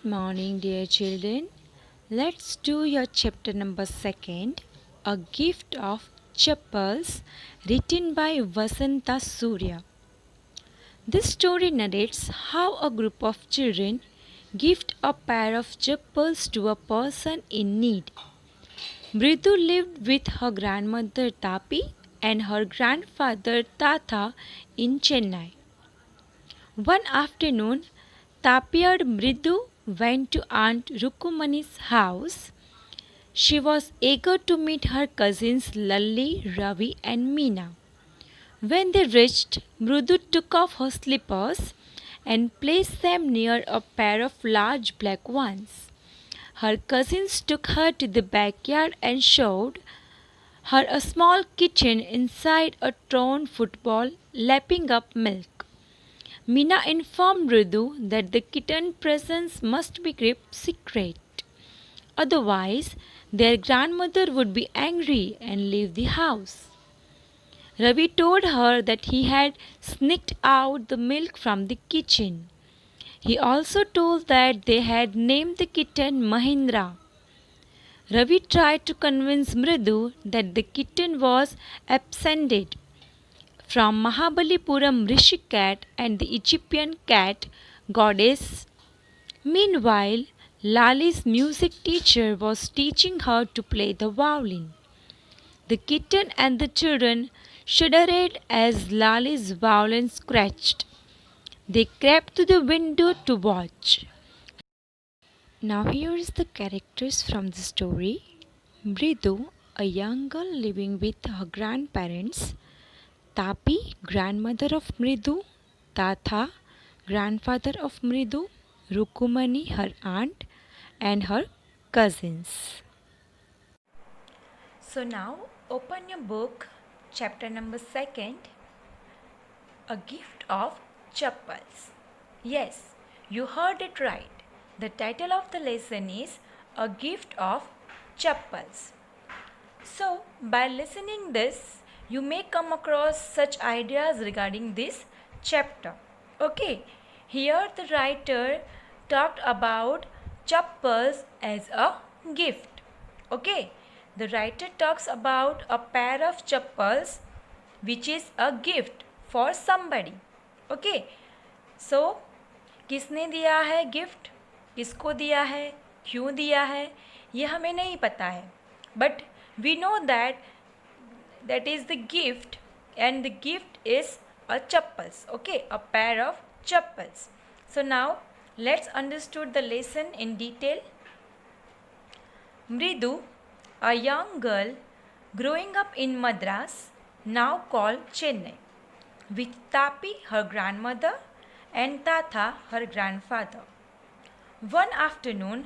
Good morning, dear children. Let's do your chapter number 2nd, A Gift of Chappals, written by Vasanta Surya. This story narrates how a group of children gift a pair of chappals to a person in need. Mridu lived with her grandmother Tapi and her grandfather Tata in Chennai. One afternoon, Tapiyad Mridu went to Aunt Rukumani's house. She was eager to meet her cousins Lalli, Ravi, and Meena. When they reached, Mridu took off her slippers and placed them near a pair of large black ones. Her cousins took her to the backyard and showed her a small kitten inside a torn football lapping up milk. Meena informed Mridu that the kitten presence must be kept secret. Otherwise, their grandmother would be angry and leave the house. Ravi told her that he had sneaked out the milk from the kitchen. He also told that they had named the kitten Mahindra. Ravi tried to convince Mridu that the kitten was absconded from Mahabalipuram Rishi cat and the Egyptian cat goddess. Meanwhile, Lali's music teacher was teaching her to play the violin. The kitten and the children shuddered as Lali's violin scratched. They crept to the window to watch. Now here is the characters from the story. Mridu, a young girl living with her grandparents. Tapi, grandmother of Mridu. Tata, grandfather of Mridu. Rukumani, her aunt, and her cousins. So now open your book, chapter number 2nd, A Gift of Chappals. Yes, you heard it right. The title of the lesson is A Gift of Chappals. So by listening this, you may come across such ideas regarding this chapter. Okay, here the writer talked about chappals as a gift. Okay, the writer talks about a pair of chappals which is a gift for somebody. Okay, so किसने दिया है gift, किसको दिया है, क्यों दिया है, ये हमें नहीं पता है. But we know that is the gift, and the gift is a chappals. Okay, a pair of chappals. So now let's understand the lesson in detail. Mridu, a young girl growing up in Madras, now called Chennai, with Tapi, her grandmother, and Tata, her grandfather. One afternoon,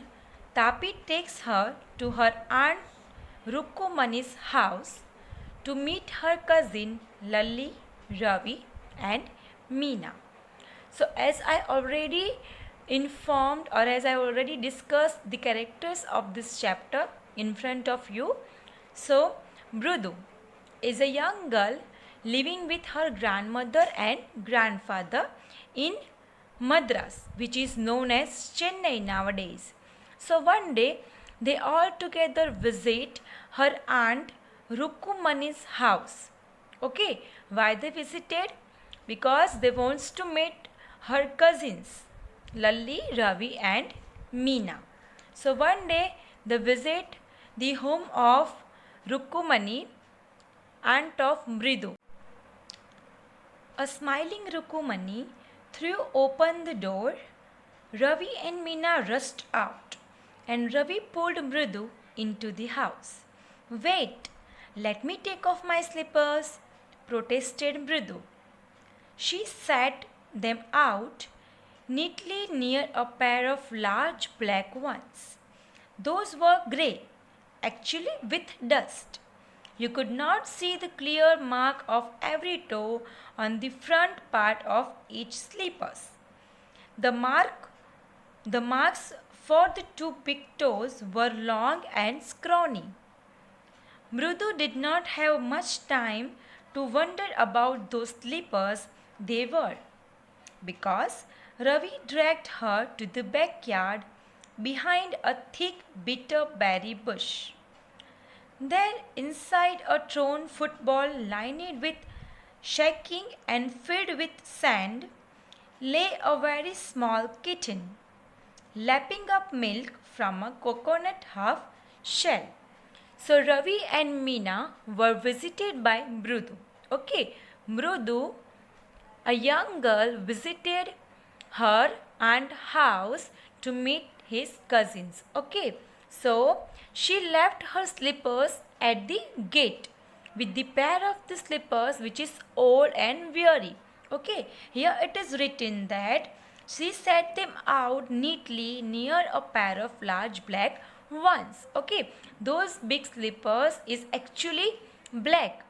Tapi takes her to her aunt Rukumani's house to meet her cousin Lalli, Ravi, and Meena. So as I already informed, or as I already discussed the characters of this chapter in front of you, so Mridu is a young girl living with her grandmother and grandfather in Madras, which is known as Chennai nowadays. So one day they all together visit her aunt Rukumani's house. Okay, why they visited? Because they wants to meet her cousins Lalli, Ravi, and Meena. So one day they visit the home of Rukumani, aunt of Mridu. A smiling Rukumani threw open the door. Ravi and Meena rushed out, and Ravi pulled Mridu into the house. Wait, let me take off my slippers, protested Mridu. She set them out neatly near a pair of large black ones. Those were grey, actually with dust. You could not see the clear mark of every toe on the front part of each slippers. The marks for the two big toes were long and scrawny. Mridu did not have much time to wonder about those slippers they were, because Ravi dragged her to the backyard behind a thick bitter berry bush. There, inside a torn football lined with shaking and filled with sand, lay a very small kitten, lapping up milk from a coconut half shell. So Ravi and Meena were visited by Mrudu. Okay, Mrudu, a young girl, visited her aunt's house to meet his cousins. Okay, so she left her slippers at the gate with the pair of the slippers which is old and weary. Okay, here it is written that she set them out neatly near a pair of large black ones. Okay, those big slippers is actually black,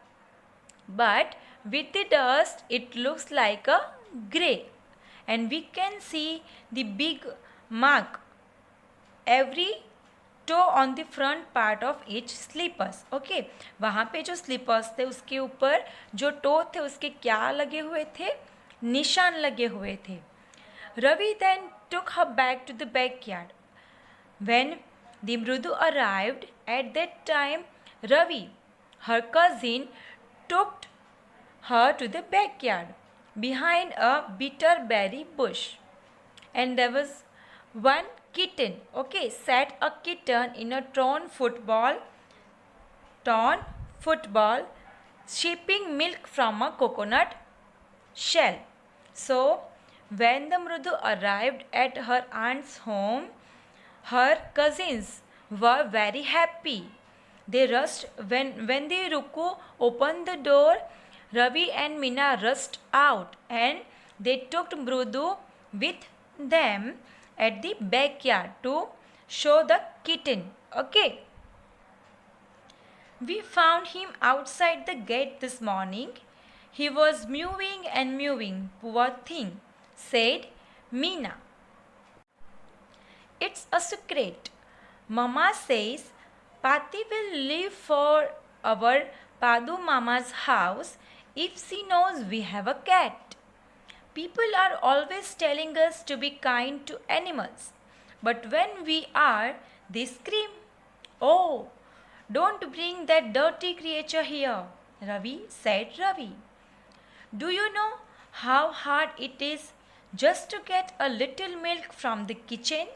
but with the dust it looks like a grey, and we can see the big mark every toe on the front part of each slippers. Okay, वहाँ पे जो slippers थे उसके ऊपर जो toe थे उसके क्या लगे हुए थे, निशान लगे हुए थे. Ravi then took her back to the backyard. When the Mrudu arrived at that time, Ravi, her cousin, took her to the backyard behind a bitter berry bush. And there was one kitten, okay, sat a kitten in a torn football, sipping milk from a coconut shell. So, when the Mrudu arrived at her aunt's home, her cousins were very happy. They rushed when the Ruku opened the door. Ravi and Meena rushed out and they took Mrudu with them at the backyard to show the kitten. Okay. We found him outside the gate this morning. He was mewing and mewing, poor thing, said Meena. It's a secret. Mama says Pati will leave for our Padu Mama's house if she knows we have a cat. People are always telling us to be kind to animals, but when we are, they scream. Oh, don't bring that dirty creature here, Ravi said Ravi. Do you know how hard it is just to get a little milk from the kitchen?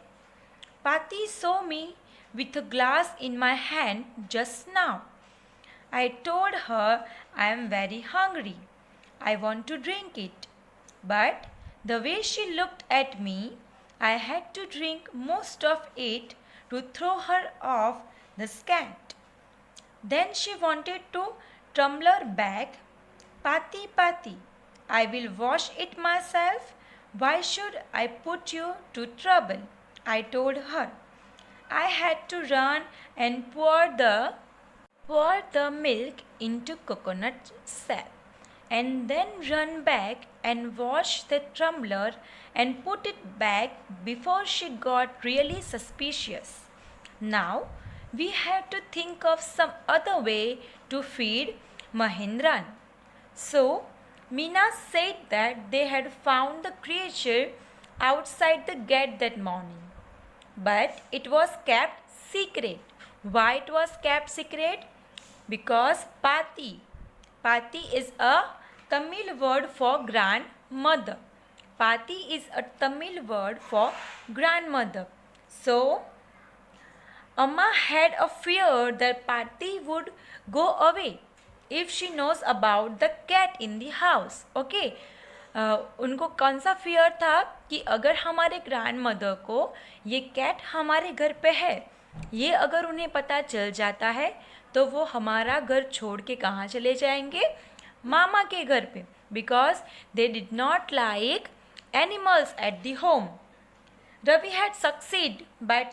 Pati saw me with a glass in my hand just now. I told her I am very hungry. I want to drink it. But the way she looked at me, I had to drink most of it to throw her off the scent. Then she wanted to tumbler back. Pati, Pati, I will wash it myself. Why should I put you to trouble? I told her. I had to run and pour the milk into coconut sap, and then run back and wash the tumbler and put it back before she got really suspicious. Now we had to think of some other way to feed Mahendran. So Meena said that they had found the creature outside the gate that morning, but it was kept secret. Why it was kept secret? Because Pati is a Tamil word for grandmother. Pati is a Tamil word for grandmother. So Amma had a fear that Pati would go away if she knows about the cat in the house. Okay. उनको कौन सा fear था कि अगर हमारे grand mother को ये cat हमारे घर पे है, ये अगर उन्हें पता चल जाता है तो वो हमारा घर छोड़ के कहाँ चले जाएंगे? मामा के घर पे, because they did not like animals at the home. Ravi had succeeded by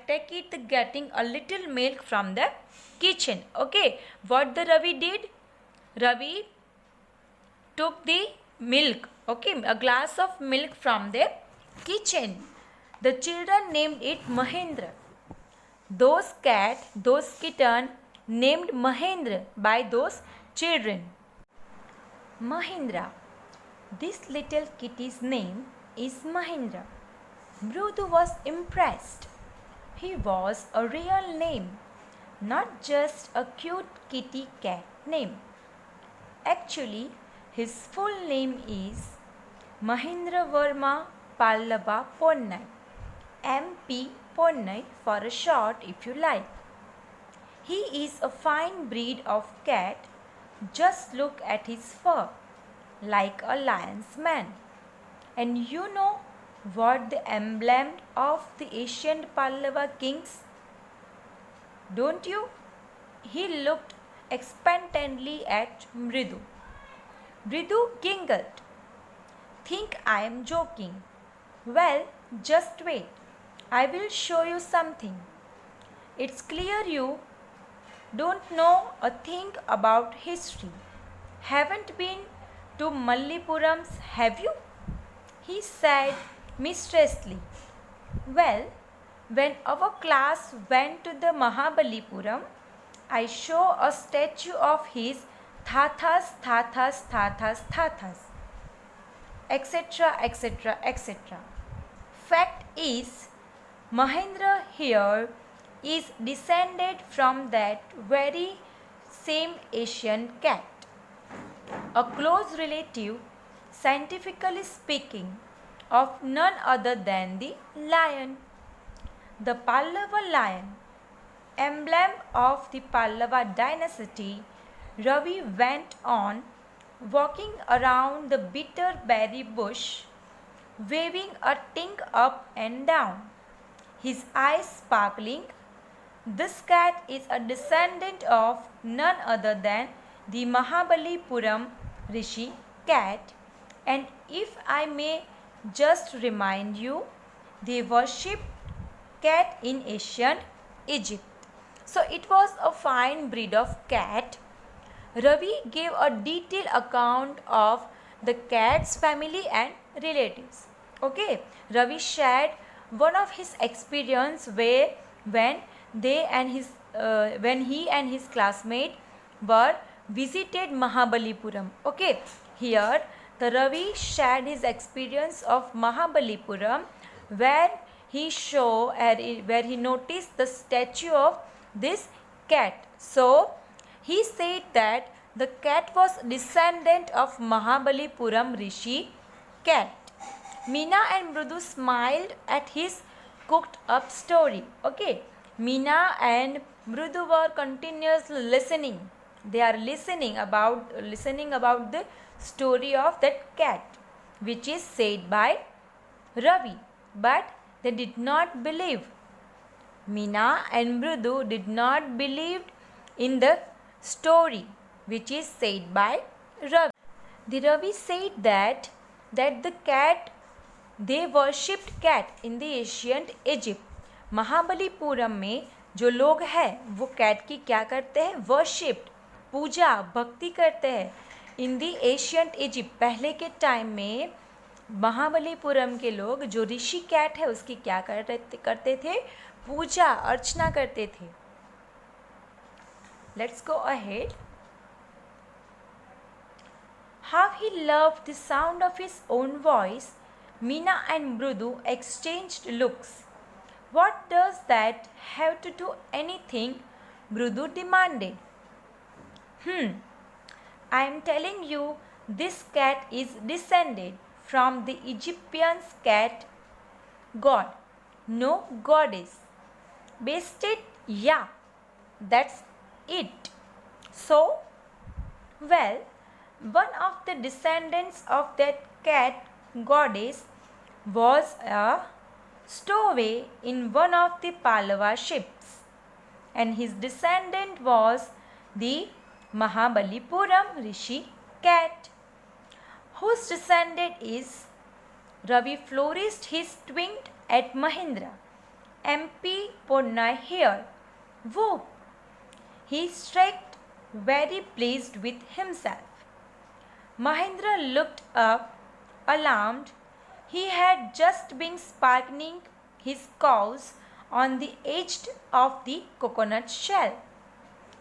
getting a little milk from the kitchen. Okay, what the Ravi did? Ravi took the milk, okay, a glass of milk from the kitchen. The children named it Mahendra. Those kitten named Mahendra by those children. Mahendra. This little kitty's name is Mahendra. Mrudu was impressed. he was a real name, not just a cute kitty cat name. Actually, his full name is Mahendra Verma Pallava Ponnai, MP Ponnai for a short if you like. He is a fine breed of cat. Just look at his fur, like a lion's mane. And you know what the emblem of the ancient Pallava kings? Don't you? He looked expectantly at Mridu. Mridu giggled. Think I am joking. Well, just wait. I will show you something. It's clear you don't know a thing about history. Haven't been to Mallipurams, have you? He said mischievously. Well, when our class went to the Mahabalipuram, I saw a statue of his Thathas, Thathas, Thathas, Thathas, etc., etc., etc. Fact is, Mahendra here is descended from that very same Asian cat, a close relative, scientifically speaking, of none other than the lion. The Pallava lion, emblem of the Pallava dynasty, Ravi went on walking around the bitterberry bush, waving a tink up and down, his eyes sparkling. This cat is a descendant of none other than the Mahabalipuram Rishi cat, and if I may just remind you, they worshipped cat in ancient Egypt. So it was a fine breed of cat. Ravi gave a detailed account of the cat's family and relatives. Okay, Ravi shared one of his experience where when he and his classmate were visited Mahabalipuram. Okay, here the Ravi shared his experience of Mahabalipuram where he noticed the statue of this cat. So he said that the cat was descendant of Mahabalipuram Rishi cat. Meena and Mrudu smiled at his cooked up story. Okay, Meena and Mrudu were continuously listening. They are listening about the story of that cat, which is said by Ravi, but they did not believe. Meena and Mrudu did not believe in the story which is said by Ravi. The Ravi said that the cat, they worshipped cat in the ancient Egypt. Mahabalipuram में जो लोग हैं वो cat की क्या करते हैं? Worshipped, पूजा भक्ति करते हैं. इन दी एशियंट इजिप्ट, पहले के टाइम में महाबलीपुरम के लोग जो ऋषि कैट है उसकी क्या करते थे? पूजा अर्चना करते थे. Let's go ahead. How he loved the sound of his own voice. Meena and Mrudu exchanged looks. What does that have to do anything? Mrudu demanded. I am telling you, this cat is descended from the Egyptian cat god, no goddess. Basted? Yeah, that's it. So, well, one of the descendants of that cat goddess was a stowaway in one of the Pallava ships, and his descendant was the Mahabalipuram Rishi cat, whose descendant is. Ravi flourished his twink at Mahendra. MP Ponnai here. Whoop! He struck, very pleased with himself. Mahendra looked up, alarmed. He had just been sparkling his claws on the edge of the coconut shell.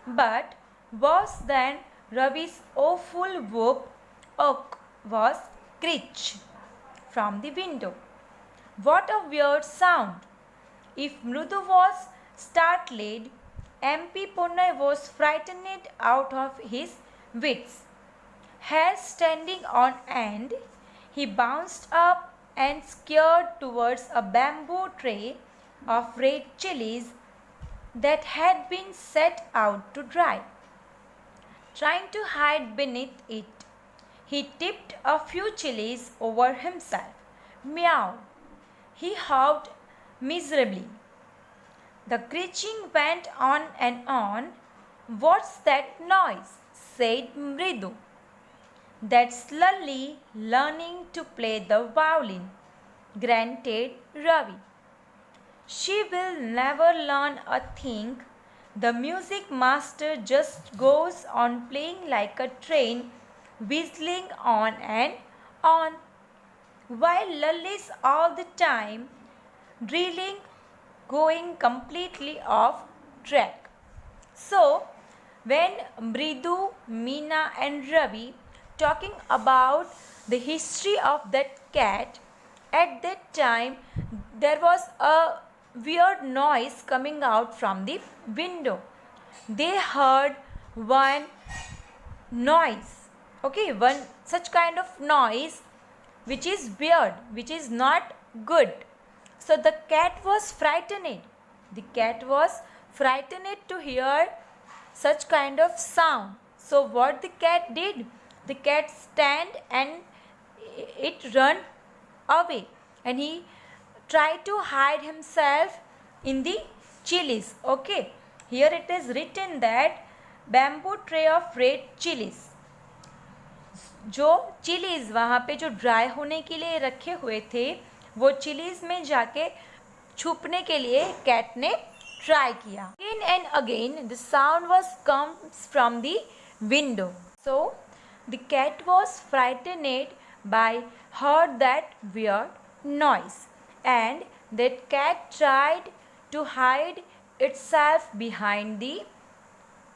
But worse than Ravi's awful whoop was screech from the window. What a weird sound! If Mridu was startled, MP Ponnai was frightened out of his wits. Hair standing on end, he bounced up and scared towards a bamboo tray of red chilies that had been set out to dry. Trying to hide beneath it, he tipped a few chilies over himself. Meow! He howled miserably. The screeching went on and on. What's that noise? Said Mridu. That's Lally learning to play the violin, granted Ravi. She will never learn a thing. The music master just goes on playing like a train, whistling on and on, while Lally's all the time drilling, going completely off track. So, when Mridu, Meena and Ravi talking about the history of that cat, at that time there was a weird noise coming out from the window. They heard one noise, okay, one such kind of noise which is weird, which is not good. So the cat was frightened. The cat was frightened to hear such kind of sound. So what the cat did? The cat stand and it run away, and he tried to hide himself in the chilies. Okay, here it is written that bamboo tray of red chilies. जो chillies वहाँ पे जो dry होने के लिए रखे हुए थे, वो चिलीज में जाके छुपने के लिए कैट ने ट्राई किया. Again and again the sound was comes from the window. So the cat was frightened by heard that weird noise, and that cat tried to hide itself behind the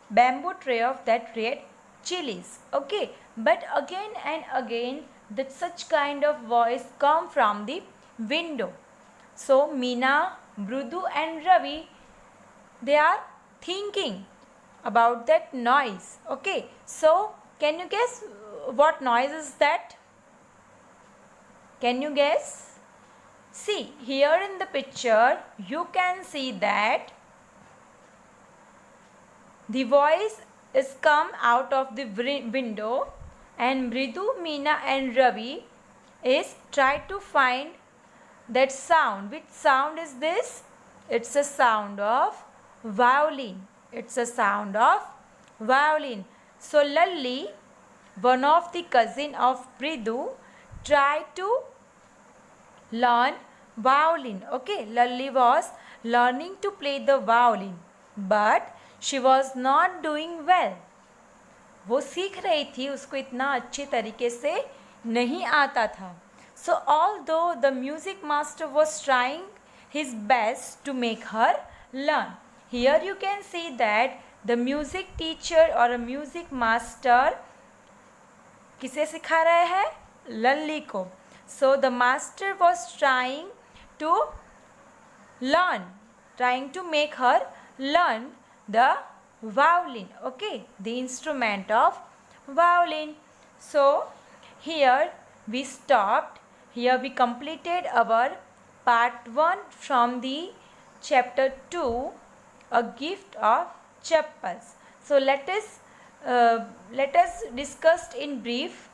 bamboo tray of that red chilies. Okay, but again and again that such kind of voice come from the window. So Meena, Mridu and Ravi, they are thinking about that noise. Okay, so can you guess what noise is that? Can you guess? See, here in the picture you can see that the voice is come out of the window, and Mridu, Meena and Ravi is try to find that sound. Which sound is this? It's a sound of violin. It's a sound of violin. So Lalli, one of the cousin of Mridu, tried to learn violin. Okay, Lalli was learning to play the violin, but she was not doing well. वो सीख रही थी, उसको इतना अच्छे तरीके से नहीं आता था. So although the music master was trying his best to make her learn, here you can see that the music teacher or a music master किसे सिखा रहे हैं? लल्ली को. So the master was trying to learn, trying to make her learn the violin. Okay, the instrument of violin. So here we stopped. Here we completed our part 1 from the chapter 2, a gift of chappals. So let us discuss in brief.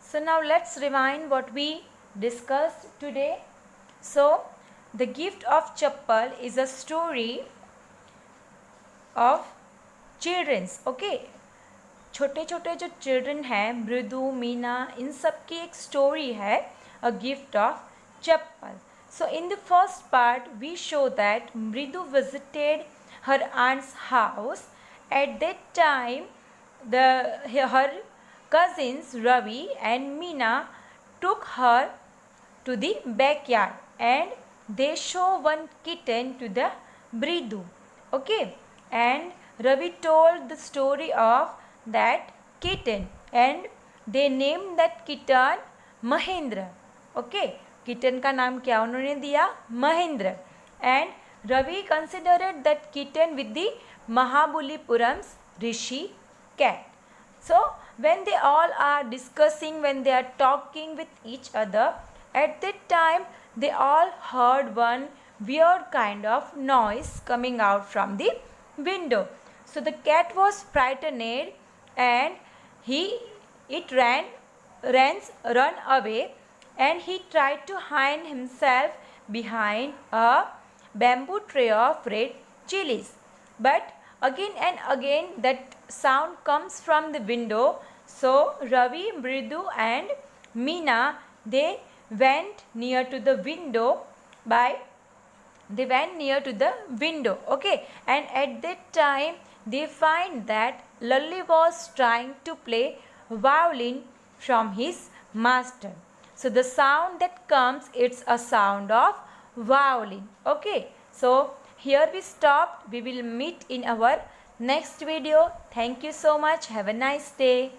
So now let's rewind what we discussed today. So the gift of chappal is a story of children's. Okay, छोटे छोटे जो children हैं, मृदु, मीना, इन सब की एक story है, a gift of chappal. So in the first part we show that Mridu visited her aunt's house. At that time her cousins Ravi and Meena took her to the backyard and they show one kitten to the Mridu. Okay, and Ravi told the story of that kitten and they named that kitten Mahendra. Okay, kitten का नाम क्या उन्होंने दिया? Mahendra. And Ravi considered that kitten with the Mahabalipuram's rishi cat. So when they all are discussing, when they are talking with each other, at that time they all heard one weird kind of noise coming out from the window. So the cat was frightened and it run away, and he tried to hide himself behind a bamboo tray of red chilies. But again and again that sound comes from the window. So Ravi, Mridu and Meena, they went near to the window okay, and at that time they find that Lalli was trying to play violin from his master. So the sound that comes, it's a sound of violin. Okay, so here we stopped. We will meet in our next video. Thank you so much. Have a nice day.